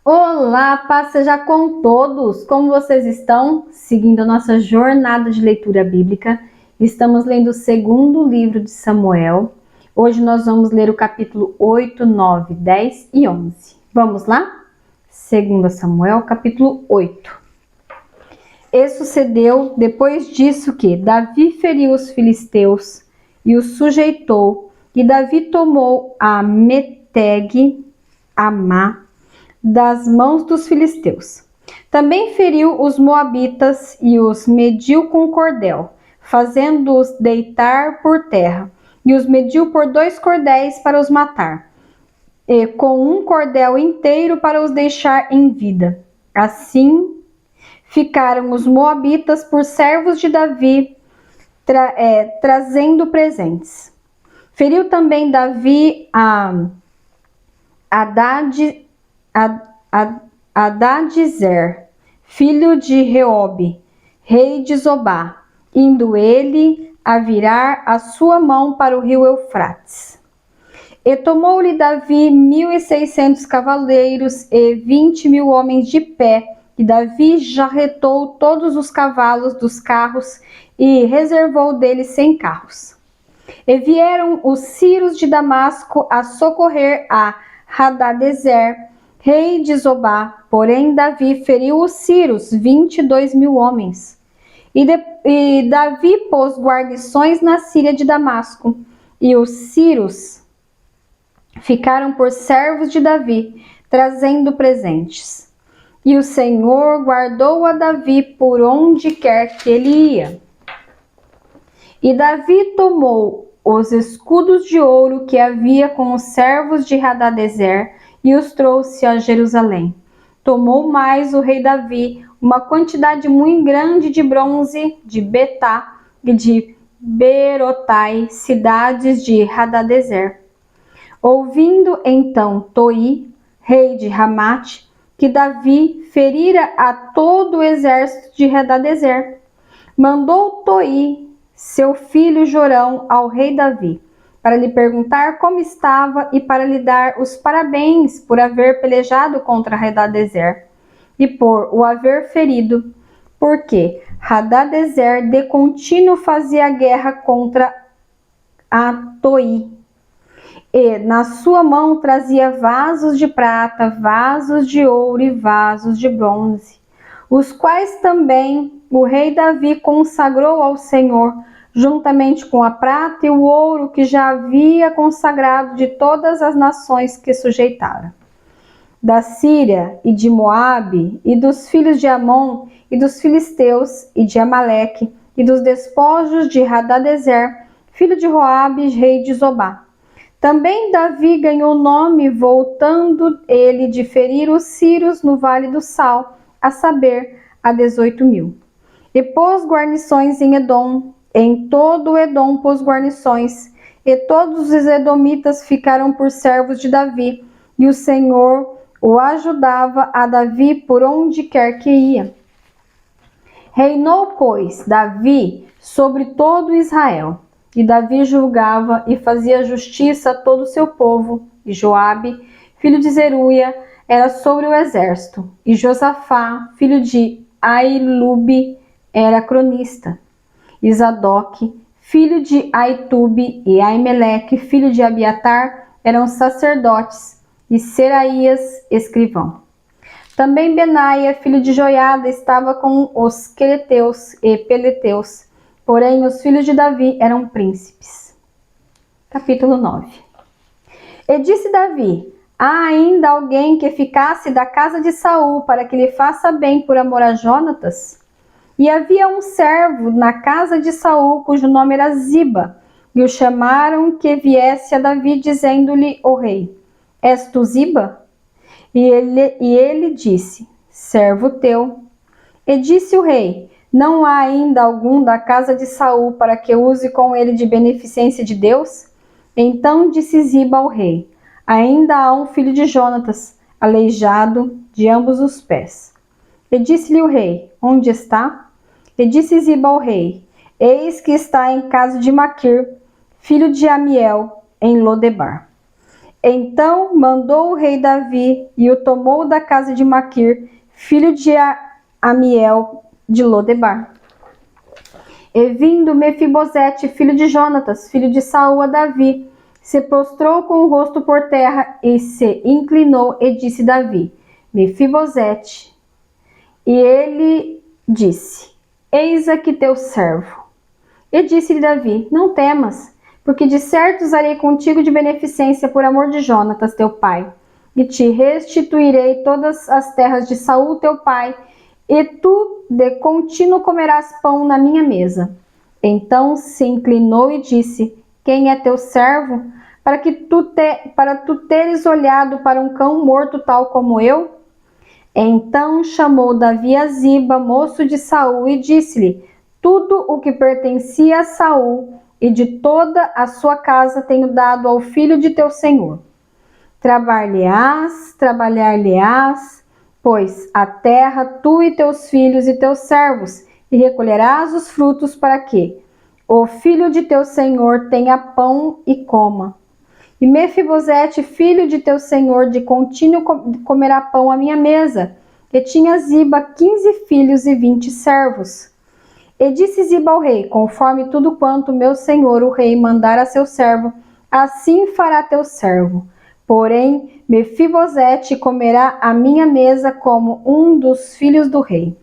Olá, paz seja com todos! Como vocês estão? Seguindo a nossa jornada de leitura bíblica, estamos lendo o segundo livro de Samuel. Hoje nós vamos ler o capítulo 8, 9, 10 e 11. Vamos lá? 2 Samuel, capítulo 8. E sucedeu depois disso que Davi feriu os filisteus e os sujeitou, e Davi tomou a Meteg, Amá, das mãos dos filisteus. Também feriu os moabitas e os mediu com cordel, fazendo-os deitar por terra, e os mediu por 2 cordéis para os matar, e com um cordel inteiro para os deixar em vida. Assim ficaram os moabitas por servos de Davi, trazendo presentes. Feriu também Davi a Hadadezer, filho de Reobe, rei de Zobá, indo ele a virar a sua mão para o rio Eufrates. E tomou-lhe Davi 1.600 cavaleiros e 20.000 homens de pé, e Davi jarretou todos os cavalos dos carros e reservou deles 100 carros. E vieram os sírios de Damasco a socorrer a Hadadezer, rei de Zobá, porém Davi feriu os sírios, 22.000 homens. E Davi pôs guarnições na Síria de Damasco, e os sírios ficaram por servos de Davi, trazendo presentes. E o Senhor guardou a Davi por onde quer que ele ia. E Davi tomou os escudos de ouro que havia com os servos de Hadadezer e os trouxe a Jerusalém. Tomou mais o rei Davi uma quantidade muito grande de bronze de Betá e de Berotai, cidades de Hadadezer. Ouvindo então Toi, rei de Ramate, que Davi ferira a todo o exército de Hadadezer, mandou Toi, seu filho Jorão, ao rei Davi, para lhe perguntar como estava e para lhe dar os parabéns por haver pelejado contra Hadadezer e por o haver ferido, porque Hadadezer de contínuo fazia guerra contra a Toi, e na sua mão trazia vasos de prata, vasos de ouro e vasos de bronze, os quais também o rei Davi consagrou ao Senhor, juntamente com a prata e o ouro que já havia consagrado de todas as nações que sujeitara. Da Síria e de Moabe, e dos filhos de Amon, e dos filisteus, e de Amaleque, e dos despojos de Hadadezer, filho de Joabe, rei de Zobá. Também Davi ganhou nome, voltando ele de ferir os sírios no Vale do Sal, a saber, a 18.000. E pôs guarnições em Edom, em todo o Edom pôs guarnições, e todos os edomitas ficaram por servos de Davi, e o Senhor o ajudava a Davi por onde quer que ia. Reinou, pois, Davi sobre todo Israel, e Davi julgava e fazia justiça a todo o seu povo, e Joabe, filho de Zeruia, era sobre o exército, e Josafá, filho de Ailube, era cronista. E Zadok, filho de Aitube, e Aimeleque, filho de Abiatar, eram sacerdotes, e Seraías, escrivão. Também Benaia, filho de Joiada, estava com os quereteus e peleteus, porém os filhos de Davi eram príncipes. Capítulo 9. E disse Davi: há ainda alguém que ficasse da casa de Saul para que lhe faça bem por amor a Jonatas? E havia um servo na casa de Saul, cujo nome era Ziba, e o chamaram que viesse a Davi, dizendo-lhe o rei: és tu Ziba? E ele disse: servo teu. E disse o rei: não há ainda algum da casa de Saul para que use com ele de beneficência de Deus? Então disse Ziba ao rei: ainda há um filho de Jonatas, aleijado de ambos os pés. E disse-lhe o rei: onde está? E disse Ziba ao rei: eis que está em casa de Maquir, filho de Amiel, em Lodebar. Então mandou o rei Davi e o tomou da casa de Maquir, filho de Amiel de Lodebar. E vindo Mefibosete, filho de Jonatas, filho de Saul, a Davi, se prostrou com o rosto por terra e se inclinou e disse Davi: Mefibosete. E ele disse: Eis aqui teu servo. E disse-lhe Davi: Não temas, porque de certo usarei contigo de beneficência por amor de Jonatas teu pai, e te restituirei todas as terras de Saul teu pai, e tu de contínuo comerás pão na minha mesa. Então se inclinou e disse: Quem é teu servo, para tu teres olhado para um cão morto tal como eu? Então chamou Davi a Ziba, moço de Saul, e disse-lhe: Tudo o que pertencia a Saul e de toda a sua casa tenho dado ao filho de teu senhor. Trabalhar-lhe-ás, pois a terra, tu e teus filhos e teus servos, e recolherás os frutos para que o filho de teu senhor tenha pão e coma. E Mefibosete, filho de teu senhor, de contínuo comerá pão à minha mesa. E tinha Ziba 15 filhos e 20 servos. E disse Ziba ao rei: Conforme tudo quanto meu senhor o rei mandar a seu servo, assim fará teu servo. Porém, Mefibosete comerá à minha mesa como um dos filhos do rei.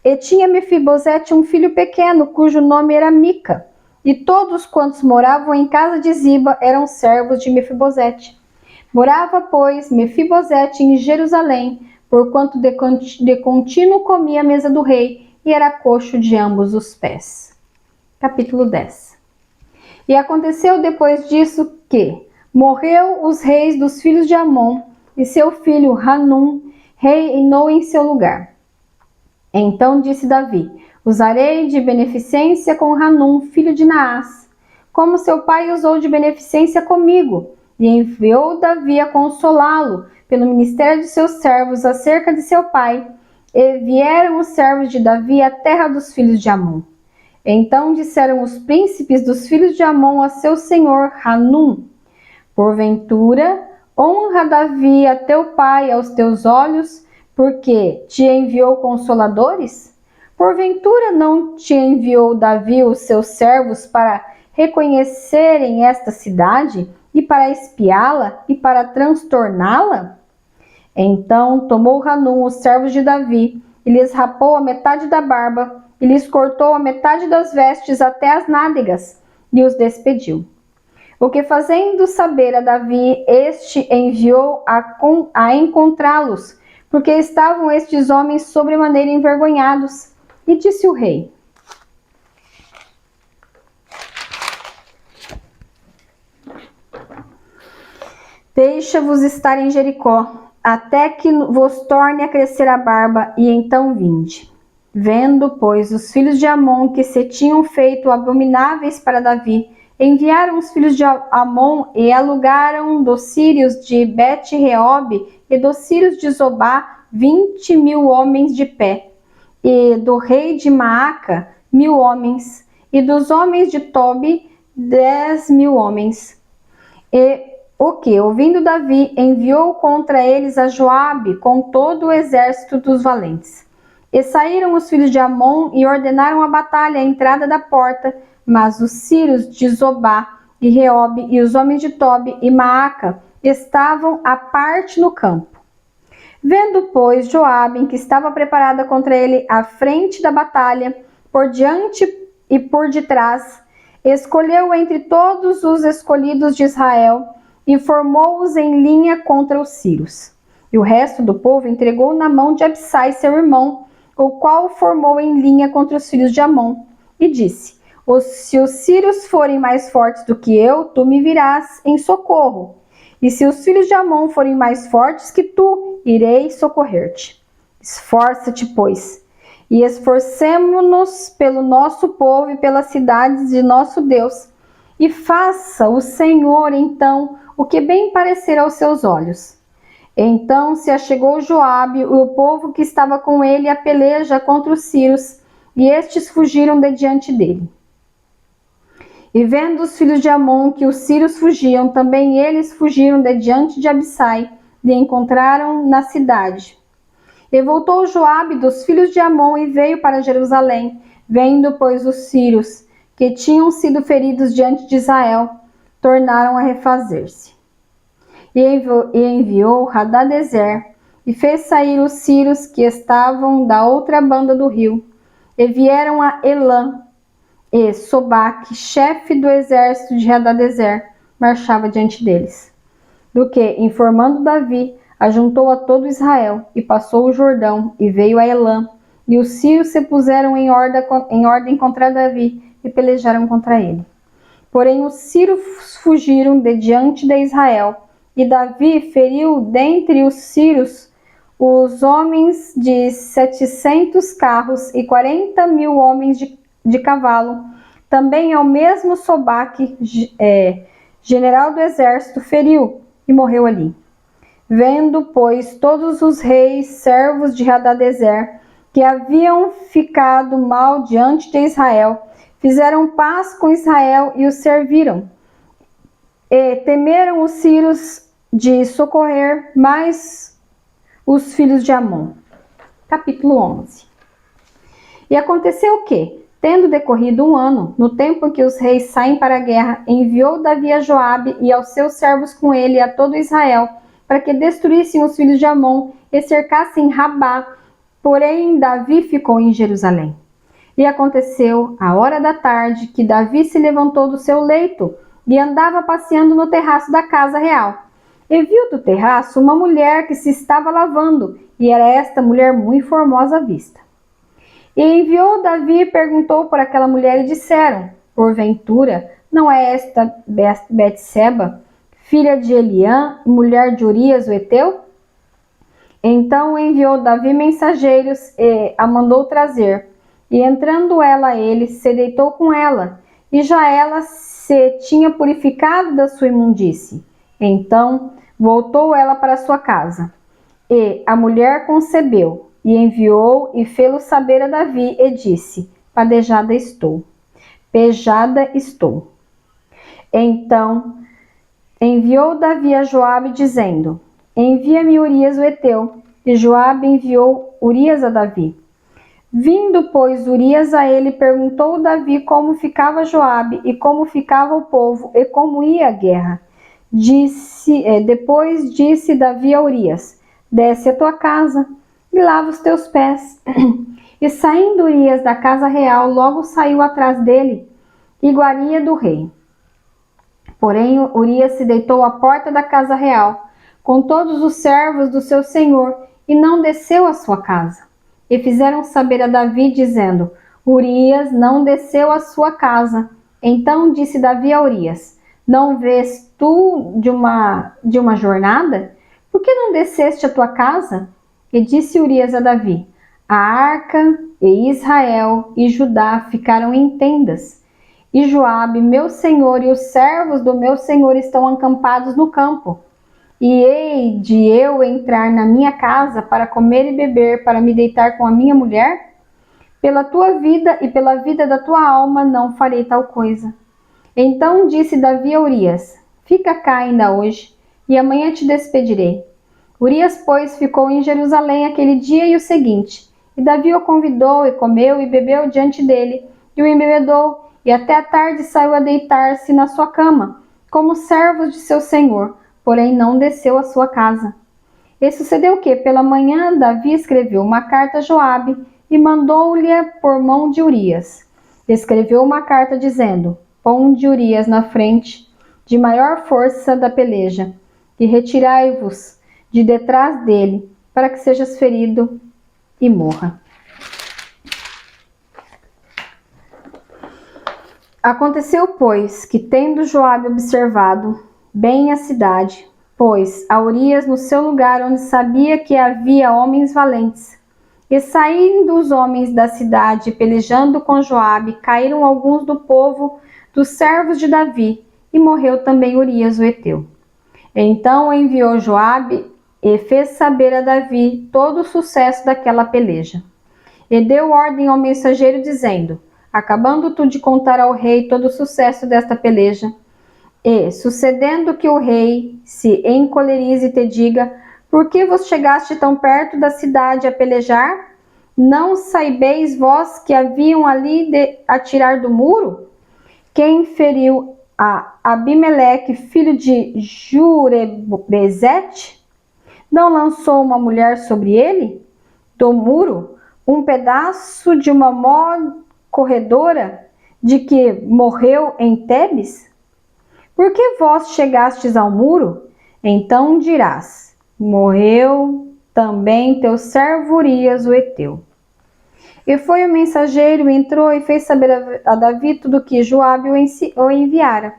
E tinha Mefibosete um filho pequeno, cujo nome era Mica. E todos quantos moravam em casa de Ziba eram servos de Mefibosete. Morava, pois, Mefibosete em Jerusalém, porquanto de contínuo comia a mesa do rei, e era coxo de ambos os pés. Capítulo 10. E aconteceu depois disso que morreu os reis dos filhos de Amon, e seu filho Hanum reinou em seu lugar. Então disse Davi: Usarei de beneficência com Hanum, filho de Naás, como seu pai usou de beneficência comigo. E enviou Davi a consolá-lo pelo ministério de seus servos acerca de seu pai. E vieram os servos de Davi à terra dos filhos de Amon. Então disseram os príncipes dos filhos de Amon a seu senhor Hanum: Porventura, honra Davi a teu pai aos teus olhos, porque te enviou consoladores? Porventura não te enviou Davi os seus servos para reconhecerem esta cidade, e para espiá-la, e para transtorná-la? Então tomou Hanum os servos de Davi, e lhes rapou a metade da barba, e lhes cortou a metade das vestes até as nádegas, e os despediu. O que fazendo saber a Davi, este enviou a encontrá-los, porque estavam estes homens sobremaneira envergonhados. E disse o rei: Deixa-vos estar em Jericó, até que vos torne a crescer a barba, e então vinde. Vendo, pois, os filhos de Amon que se tinham feito abomináveis para Davi, enviaram os filhos de Amon e alugaram dos sírios de Bet-Reob e dos sírios de Zobá 20.000 homens de pé, e do rei de Maaca 1.000 homens, e dos homens de Tobi 10.000 homens. E o que, ouvindo Davi, enviou contra eles a Joabe com todo o exército dos valentes. E saíram os filhos de Amon e ordenaram a batalha à entrada da porta, mas os sírios de Zobá e Reob e os homens de Tobi e Maaca estavam à parte no campo. Vendo, pois, Joabe, que estava preparada contra ele à frente da batalha, por diante e por detrás, escolheu entre todos os escolhidos de Israel e formou-os em linha contra os sírios. E o resto do povo entregou na mão de Absai, seu irmão, o qual formou em linha contra os filhos de Amon, e disse: Se os sírios forem mais fortes do que eu, tu me virás em socorro. E se os filhos de Amon forem mais fortes que tu, irei socorrer-te. Esforça-te, pois, e esforcemo-nos pelo nosso povo e pelas cidades de nosso Deus, e faça o Senhor, então, o que bem parecer aos seus olhos. Então se achegou Joabe e o povo que estava com ele à peleja contra os sírios, e estes fugiram de diante dele. E vendo os filhos de Amon que os sírios fugiam, também eles fugiram de diante de Abissai, e encontraram na cidade. E voltou Joabe dos filhos de Amon e veio para Jerusalém, vendo, pois, os sírios, que tinham sido feridos diante de Israel, tornaram a refazer-se. E enviou Hadadezer, e fez sair os sírios que estavam da outra banda do rio, e vieram a Elã, e Sobaque, chefe do exército de Hadadezer, marchava diante deles. Do que, informando Davi, ajuntou a todo Israel, e passou o Jordão, e veio a Elã, e os sírios se puseram em ordem contra Davi, e pelejaram contra ele. Porém os sírios fugiram de diante de Israel, e Davi feriu dentre os sírios os homens de 700 carros e 40.000 homens de cavalo. Também ao mesmo Sobaque, general do exército, feriu e morreu ali. Vendo, pois, todos os reis, servos de Hadadezer, que haviam ficado mal diante de Israel, fizeram paz com Israel e os serviram. E temeram os sírios de socorrer mais os filhos de Amon. Capítulo 11. E aconteceu que, tendo decorrido um ano, no tempo em que os reis saem para a guerra, enviou Davi a Joabe e aos seus servos com ele a todo Israel, para que destruíssem os filhos de Amon e cercassem Rabá. Porém, Davi ficou em Jerusalém. E aconteceu, à hora da tarde, que Davi se levantou do seu leito e andava passeando no terraço da casa real. E viu do terraço uma mulher que se estava lavando, e era esta mulher muito formosa à vista. E enviou Davi e perguntou por aquela mulher, e disseram: porventura, não é esta Betseba, filha de Eliã, mulher de Urias o Heteu? Então enviou Davi mensageiros e a mandou trazer. E entrando ela a ele, se deitou com ela, e já ela se tinha purificado da sua imundície. Então voltou ela para sua casa. E a mulher concebeu, e enviou e fê-lo saber a Davi, e disse: padejada estou, pejada estou. Então enviou Davi a Joabe, dizendo: envia-me Urias o Heteu. E Joabe enviou Urias a Davi. Vindo, pois, Urias a ele, perguntou Davi como ficava Joabe, e como ficava o povo, e como ia a guerra. Depois disse Davi a Urias: desce a tua casa e lava os teus pés. E saindo Urias da casa real, logo saiu atrás dele, iguaria do rei. Porém, Urias se deitou à porta da casa real, com todos os servos do seu senhor, e não desceu à sua casa. E fizeram saber a Davi, dizendo: Urias não desceu à sua casa. Então disse Davi a Urias: não vês tu de uma jornada? Por que não desceste à tua casa? E disse Urias a Davi: a arca e Israel e Judá ficaram em tendas. E Joabe, meu senhor, e os servos do meu senhor estão acampados no campo. E hei de eu entrar na minha casa para comer e beber, para me deitar com a minha mulher? Pela tua vida e pela vida da tua alma não farei tal coisa. Então disse Davi a Urias: fica cá ainda hoje, e amanhã te despedirei. Urias, pois, ficou em Jerusalém aquele dia e o seguinte. E Davi o convidou, e comeu e bebeu diante dele, e o embebedou, e até a tarde saiu a deitar-se na sua cama, como servos de seu senhor, porém não desceu à sua casa. E sucedeu que, pela manhã, Davi escreveu uma carta a Joabe, e mandou-lhe por mão de Urias. Escreveu uma carta dizendo: ponde Urias na frente, de maior força da peleja, e retirai-vos de detrás dele, para que sejas ferido e morra. Aconteceu, pois, que tendo Joabe observado bem a cidade, pôs a Urias no seu lugar, onde sabia que havia homens valentes. E saindo os homens da cidade, pelejando com Joabe, caíram alguns do povo dos servos de Davi, e morreu também Urias o Heteu. Então enviou Joabe e fez saber a Davi todo o sucesso daquela peleja. E deu ordem ao mensageiro, dizendo: acabando tu de contar ao rei todo o sucesso desta peleja. E, sucedendo que o rei se encolerize e te diga: por que vos chegaste tão perto da cidade a pelejar? Não saibeis vós que haviam ali de atirar do muro? Quem feriu a Abimeleque, filho de Jurebezete? Não lançou uma mulher sobre ele? Do muro, um pedaço de uma mó corredora, de que morreu em Tebes? Por que vós chegastes ao muro? Então dirás: morreu também teu servo Urias o Heteu. E foi o mensageiro, entrou e fez saber a Davi tudo que Joabe o enviara.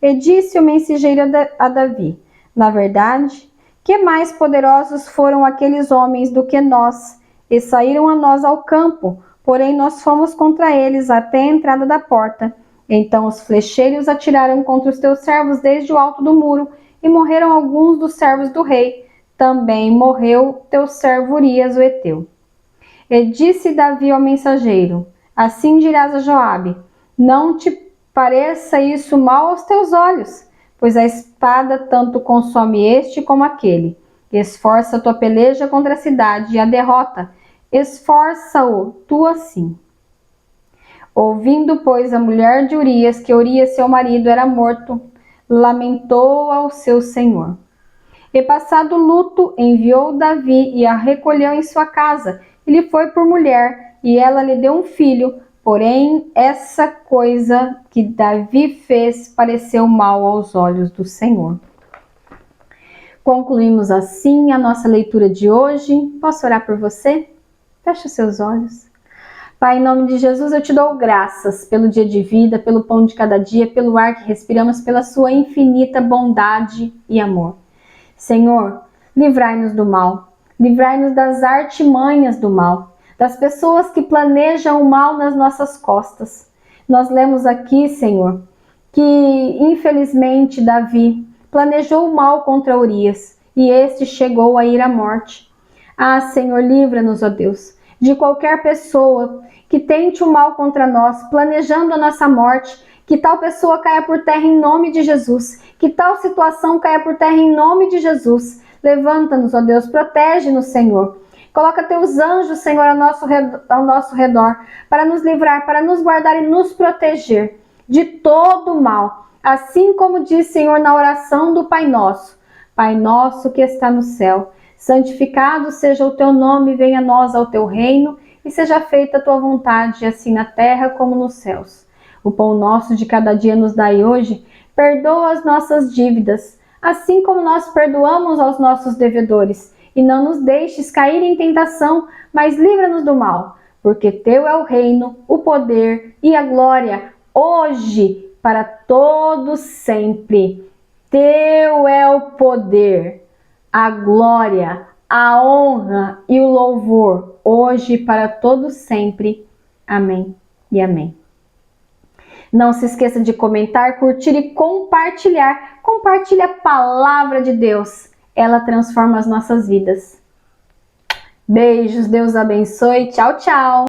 E disse o mensageiro a Davi: na verdade, que mais poderosos foram aqueles homens do que nós, e saíram a nós ao campo, porém nós fomos contra eles até a entrada da porta. Então os flecheiros atiraram contra os teus servos desde o alto do muro, e morreram alguns dos servos do rei. Também morreu teu servo Urias o Heteu. E disse Davi ao mensageiro: assim dirás a Joabe: não te pareça isso mal aos teus olhos, pois a espada tanto consome este como aquele. Esforça a tua peleja contra a cidade e a derrota. Esforça-o tu assim. Ouvindo, pois, a mulher de Urias que Urias, seu marido, era morto, lamentou ao seu senhor. E passado o luto, enviou Davi e a recolheu em sua casa, e lhe foi por mulher, e ela lhe deu um filho. Porém, essa coisa que Davi fez pareceu mal aos olhos do Senhor. Concluímos assim a nossa leitura de hoje. Posso orar por você? Feche os seus olhos. Pai, em nome de Jesus, eu te dou graças pelo dia de vida, pelo pão de cada dia, pelo ar que respiramos, pela sua infinita bondade e amor. Senhor, livrai-nos do mal, livrai-nos das artimanhas do mal, das pessoas que planejam o mal nas nossas costas. Nós lemos aqui, Senhor, que infelizmente Davi planejou o mal contra Urias e este chegou a ir à morte. Ah, Senhor, livra-nos, ó Deus, de qualquer pessoa que tente o mal contra nós, planejando a nossa morte. Que tal pessoa caia por terra em nome de Jesus. Que tal situação caia por terra em nome de Jesus. Levanta-nos, ó Deus, protege-nos, Senhor. Coloca teus anjos, Senhor, ao nosso redor, para nos livrar, para nos guardar e nos proteger de todo o mal. Assim como diz, Senhor, na oração do Pai Nosso. Pai nosso que está no céu, santificado seja o teu nome, venha a nós ao teu reino, e seja feita a tua vontade, assim na terra como nos céus. O pão nosso de cada dia nos dai hoje, perdoa as nossas dívidas, assim como nós perdoamos aos nossos devedores, e não nos deixes cair em tentação, mas livra-nos do mal, porque teu é o reino, o poder e a glória, hoje, para todos sempre. Teu é o poder, a glória, a honra e o louvor, hoje para todos sempre. Amém e amém. Não se esqueça de comentar, curtir e compartilhar. Compartilhe a palavra de Deus. Ela transforma as nossas vidas. Beijos, Deus abençoe. Tchau, tchau.